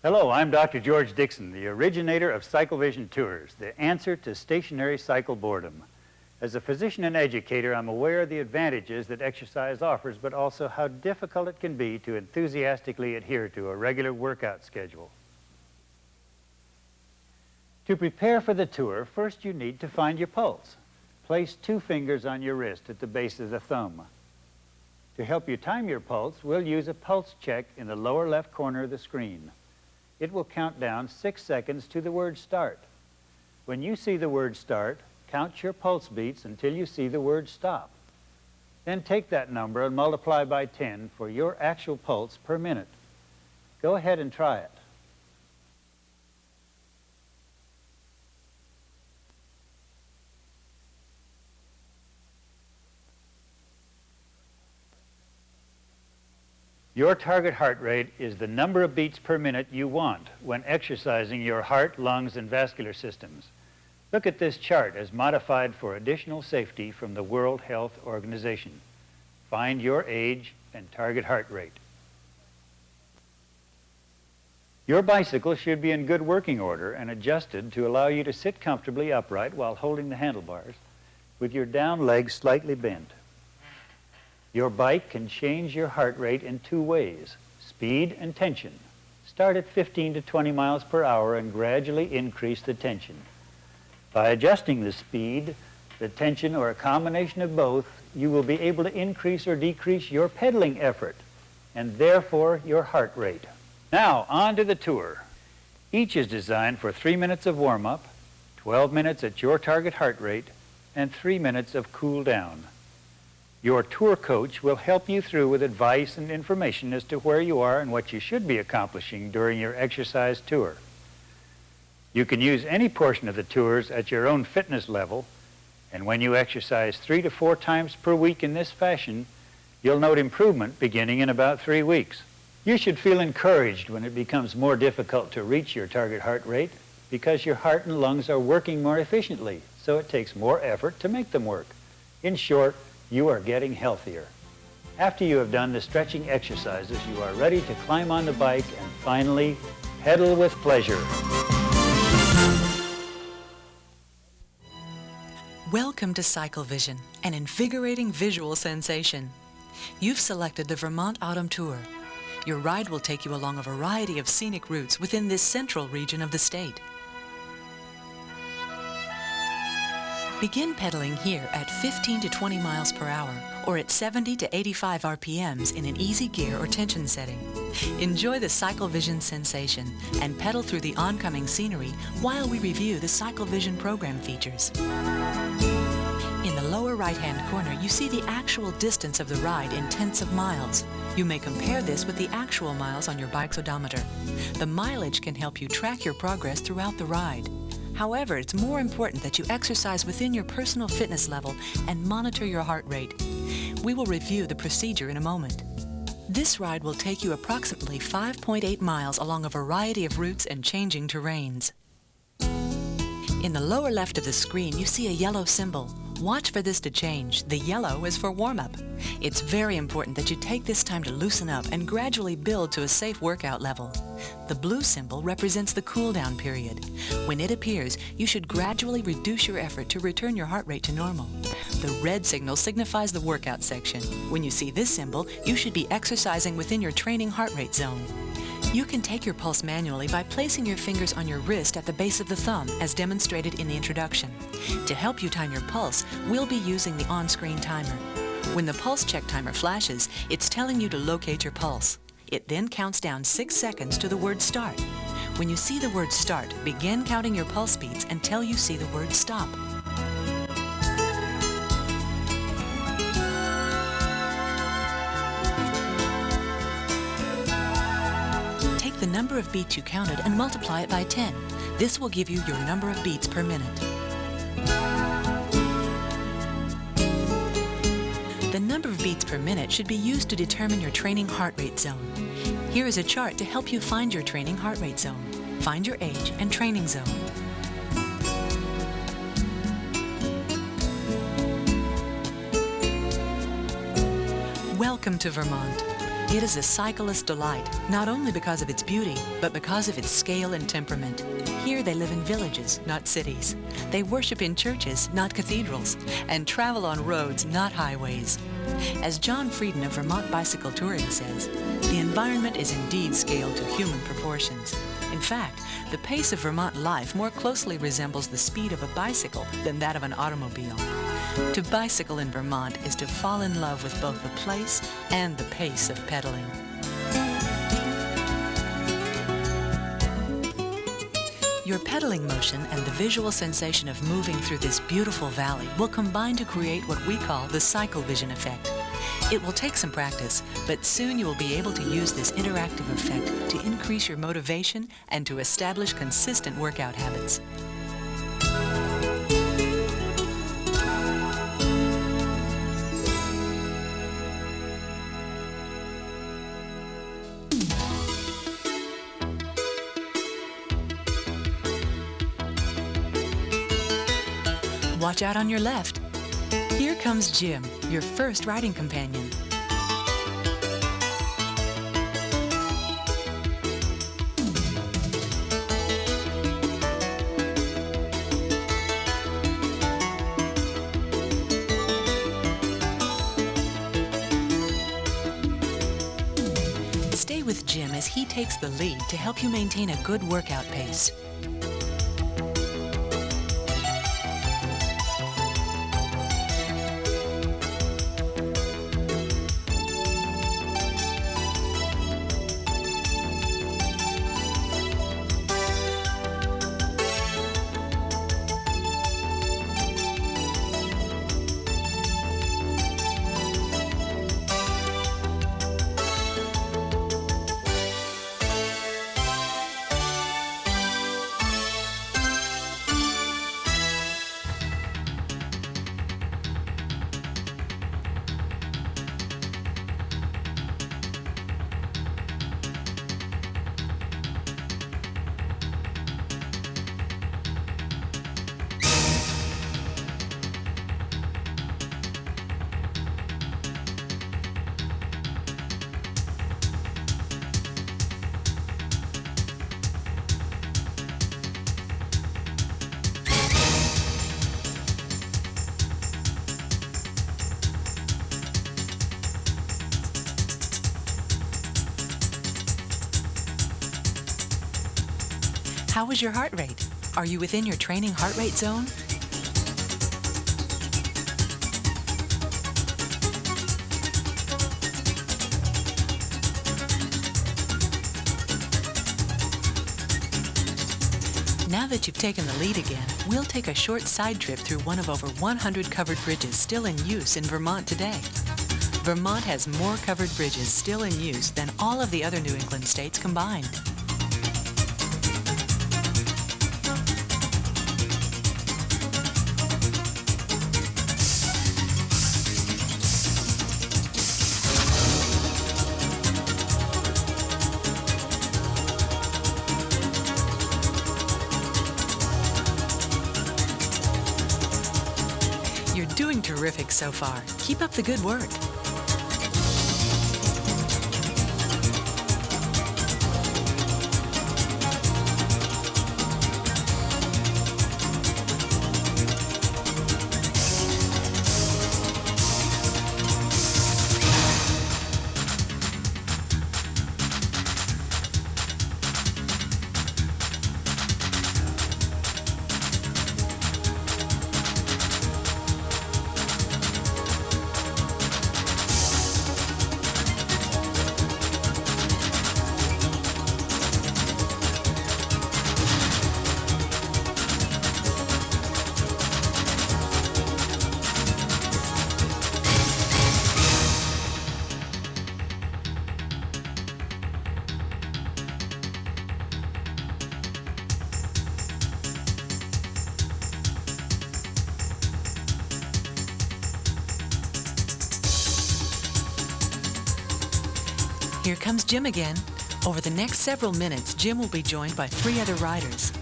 Hello, I'm Dr. George Dixon, the originator of Cyclevision Tours, the answer to stationary cycle boredom. As a physician and educator, I'm aware of the advantages that exercise offers, but also how difficult it can be to enthusiastically adhere to a regular workout schedule. To prepare for the tour, first you need to find your pulse. Place 2 fingers on your wrist at the base of the thumb. To help you time your pulse, we'll use a pulse check in the lower left corner of the screen. It will count down 6 seconds to the word start. When you see the word start, count your pulse beats until you see the word stop. Then take that number and multiply by 10 for your actual pulse per minute. Go ahead and try it. Your target heart rate is the number of beats per minute you want when exercising your heart, lungs, and vascular systems. Look at this chart as modified for additional safety from the World Health Organization. Find your age and target heart rate. Your bicycle should be in good working order and adjusted to allow you to sit comfortably upright while holding the handlebars with your down legs slightly bent. Your bike can change your heart rate in 2 ways, speed and tension. Start at 15 to 20 miles per hour and gradually increase the tension. By adjusting the speed, the tension, or a combination of both, you will be able to increase or decrease your pedaling effort and therefore your heart rate. Now, on to the tour. Each is designed for 3 minutes of warm-up, 12 minutes at your target heart rate, and 3 minutes of cool down. Your tour coach will help you through with advice and information as to where you are and what you should be accomplishing during your exercise tour. You can use any portion of the tours at your own fitness level, and when you exercise 3 to 4 times per week in this fashion, you'll note improvement beginning in about 3 weeks. You should feel encouraged when it becomes more difficult to reach your target heart rate because your heart and lungs are working more efficiently, so it takes more effort to make them work. In short, you are getting healthier. After you have done the stretching exercises, you are ready to climb on the bike and finally pedal with pleasure. Welcome to Cyclevision, an invigorating visual sensation. You've selected the Vermont Autumn Tour. Your ride will take you along a variety of scenic routes within this central region of the state. Begin pedaling here at 15 to 20 miles per hour or at 70 to 85 RPMs in an easy gear or tension setting. Enjoy the Cyclevision sensation and pedal through the oncoming scenery while we review the Cyclevision program features. In the lower right-hand corner, you see the actual distance of the ride in tenths of miles. You may compare this with the actual miles on your bike's odometer. The mileage can help you track your progress throughout the ride. However, it's more important that you exercise within your personal fitness level and monitor your heart rate. We will review the procedure in a moment. This ride will take you approximately 5.8 miles along a variety of routes and changing terrains. In the lower left of the screen, you see a yellow symbol. Watch for this to change. The yellow is for warm-up. It's very important that you take this time to loosen up and gradually build to a safe workout level. The blue symbol represents the cool-down period. When it appears, you should gradually reduce your effort to return your heart rate to normal. The red signal signifies the workout section. When you see this symbol, you should be exercising within your training heart rate zone. You can take your pulse manually by placing your fingers on your wrist at the base of the thumb, as demonstrated in the introduction. To help you time your pulse, we'll be using the on-screen timer. When the pulse check timer flashes, it's telling you to locate your pulse. It then counts down 6 seconds to the word start. When you see the word start, begin counting your pulse beats until you see the word stop. The number of beats you counted and multiply it by 10. This will give you your number of beats per minute. The number of beats per minute should be used to determine your training heart rate zone. Here is a chart to help you find your training heart rate zone. Find your age and training zone. Welcome to Vermont. It is a cyclist's delight, not only because of its beauty, but because of its scale and temperament. Here they live in villages, not cities. They worship in churches, not cathedrals, and travel on roads, not highways. As John Frieden of Vermont Bicycle Touring says, the environment is indeed scaled to human proportions. In fact, the pace of Vermont life more closely resembles the speed of a bicycle than that of an automobile. To bicycle in Vermont is to fall in love with both the place and the pace of pedaling. Your pedaling motion and the visual sensation of moving through this beautiful valley will combine to create what we call the Cyclevision effect. It will take some practice, but soon you will be able to use this interactive effect to increase your motivation and to establish consistent workout habits. Watch out on your left. Here comes Jim, your first riding companion. Stay with Jim as he takes the lead to help you maintain a good workout pace. How was your heart rate? Are you within your training heart rate zone? Now that you've taken the lead again, we'll take a short side trip through one of over 100 covered bridges still in use in Vermont today. Vermont has more covered bridges still in use than all of the other New England states combined. You're doing terrific so far. Keep up the good work. Here comes Jim again. Over the next several minutes, Jim will be joined by 3 other riders.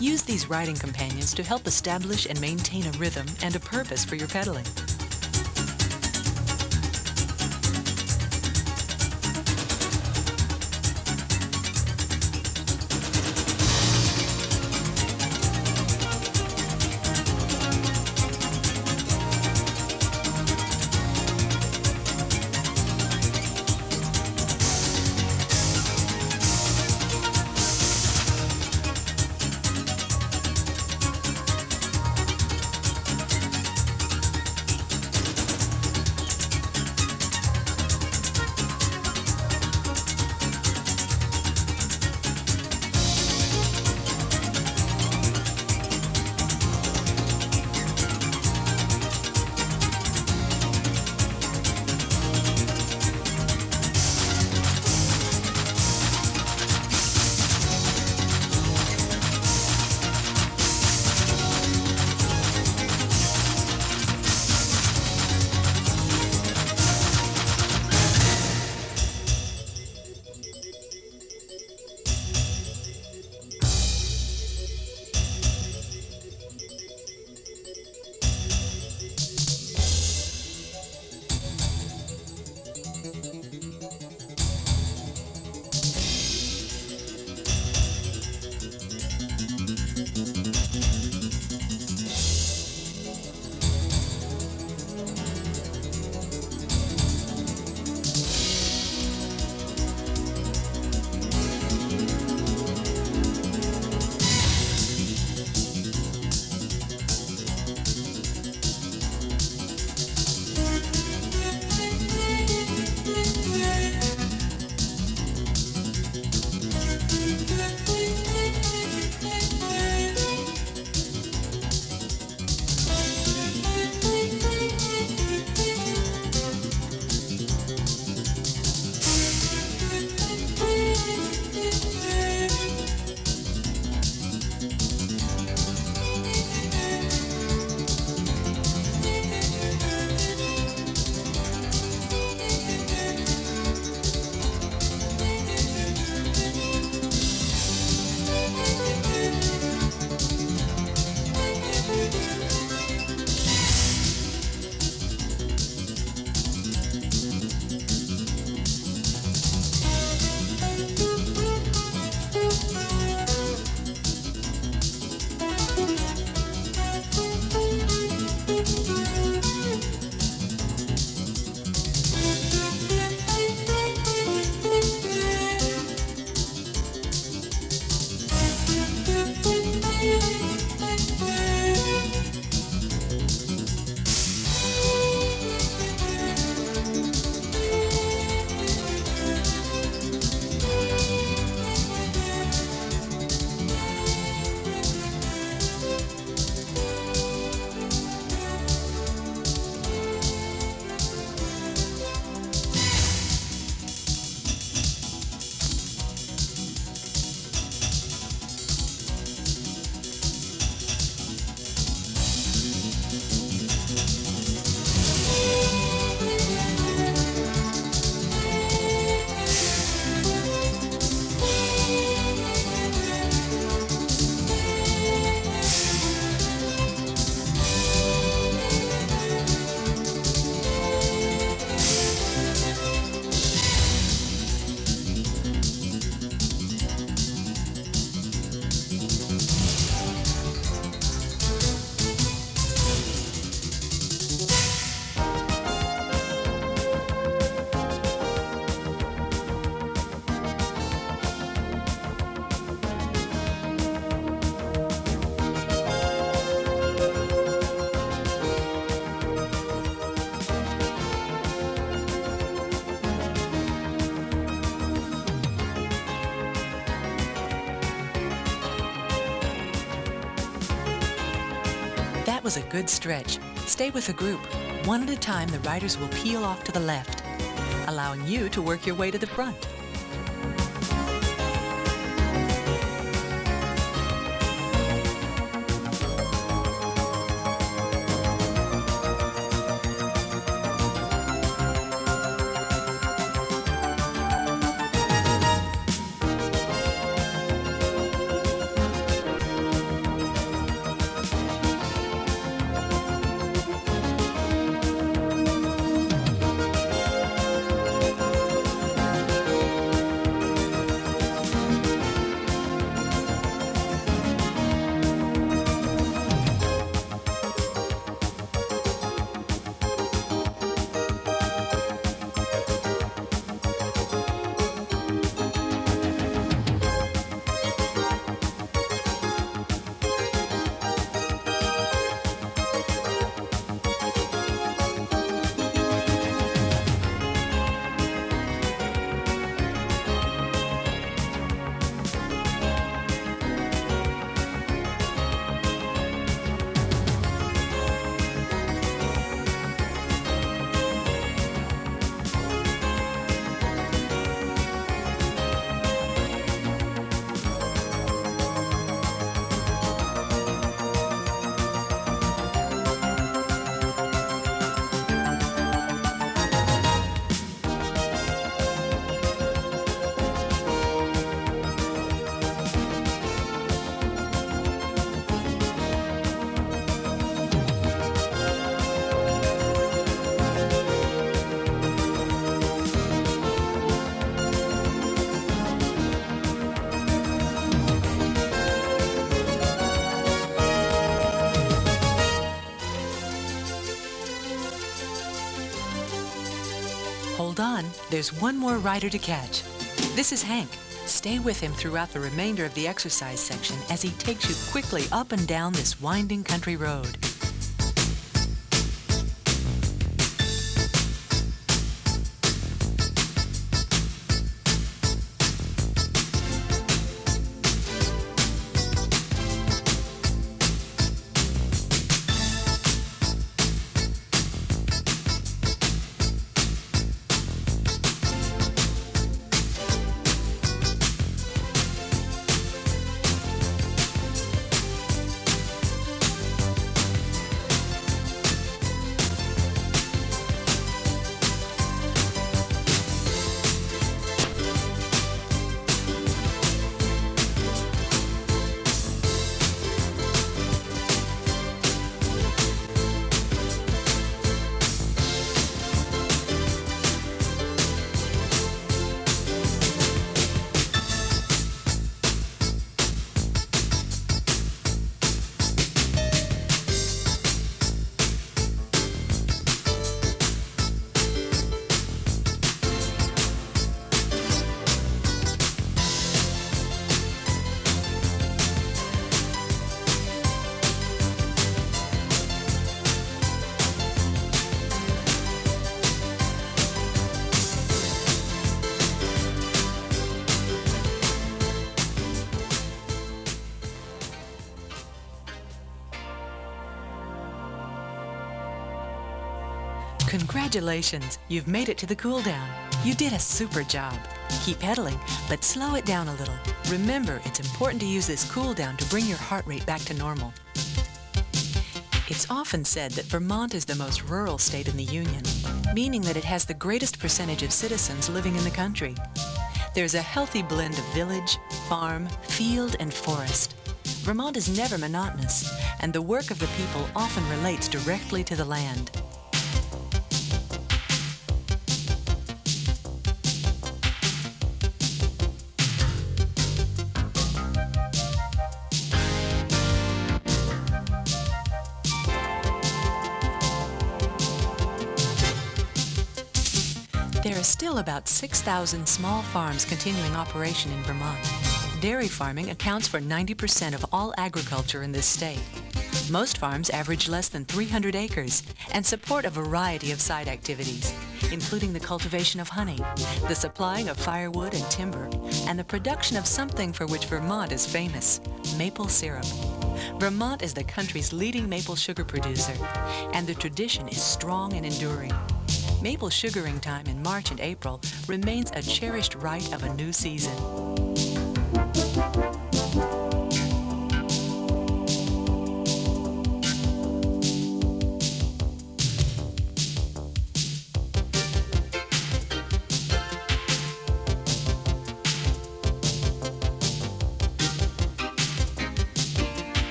Use these riding companions to help establish and maintain a rhythm and a purpose for your pedaling. That was a good stretch. Stay with the group. One at a time, the riders will peel off to the left, allowing you to work your way to the front. Hold on, there's one more rider to catch. This is Hank. Stay with him throughout the remainder of the exercise section as he takes you quickly up and down this winding country road. Congratulations, you've made it to the cool down. You did a super job. Keep pedaling, but slow it down a little. Remember, it's important to use this cool down to bring your heart rate back to normal. It's often said that Vermont is the most rural state in the Union, meaning that it has the greatest percentage of citizens living in the country. There's a healthy blend of village, farm, field, and forest. Vermont is never monotonous, and the work of the people often relates directly to the land. There are still about 6,000 small farms continuing operation in Vermont. Dairy farming accounts for 90% of all agriculture in this state. Most farms average less than 300 acres and support a variety of side activities, including the cultivation of honey, the supplying of firewood and timber, and the production of something for which Vermont is famous, maple syrup. Vermont is the country's leading maple sugar producer, and the tradition is strong and enduring. Maple sugaring time in March and April remains a cherished rite of a new season.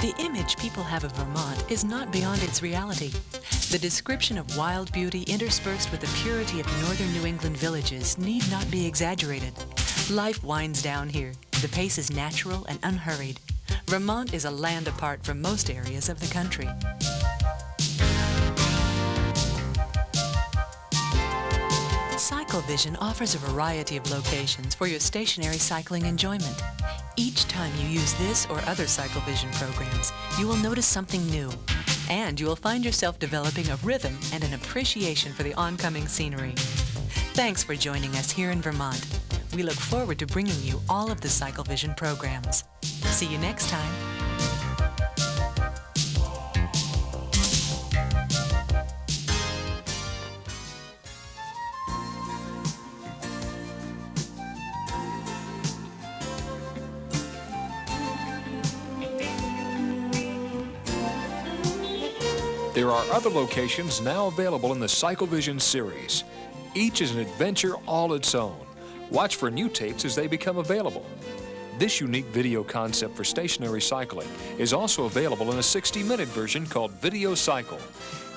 The image people have of Vermont is not beyond its reality. The description of wild beauty interspersed with the purity of northern New England villages need not be exaggerated. Life winds down here. The pace is natural and unhurried. Vermont is a land apart from most areas of the country. Cyclevision offers a variety of locations for your stationary cycling enjoyment. Each time you use this or other Cyclevision programs, you will notice something new, and you will find yourself developing a rhythm and an appreciation for the oncoming scenery. Thanks for joining us here in Vermont. We look forward to bringing you all of the Cyclevision programs. See you next time. There are other locations now available in the Cyclevision series. Each is an adventure all its own. Watch for new tapes as they become available. This unique video concept for stationary cycling is also available in a 60-minute version called Video Cycle.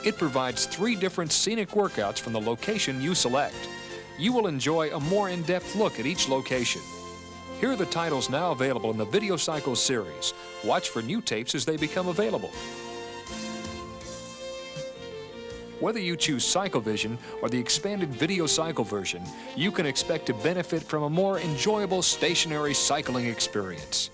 It provides 3 different scenic workouts from the location you select. You will enjoy a more in-depth look at each location. Here are the titles now available in the Video Cycle series. Watch for new tapes as they become available. Whether you choose Cyclevision or the expanded Video Cycle version, you can expect to benefit from a more enjoyable stationary cycling experience.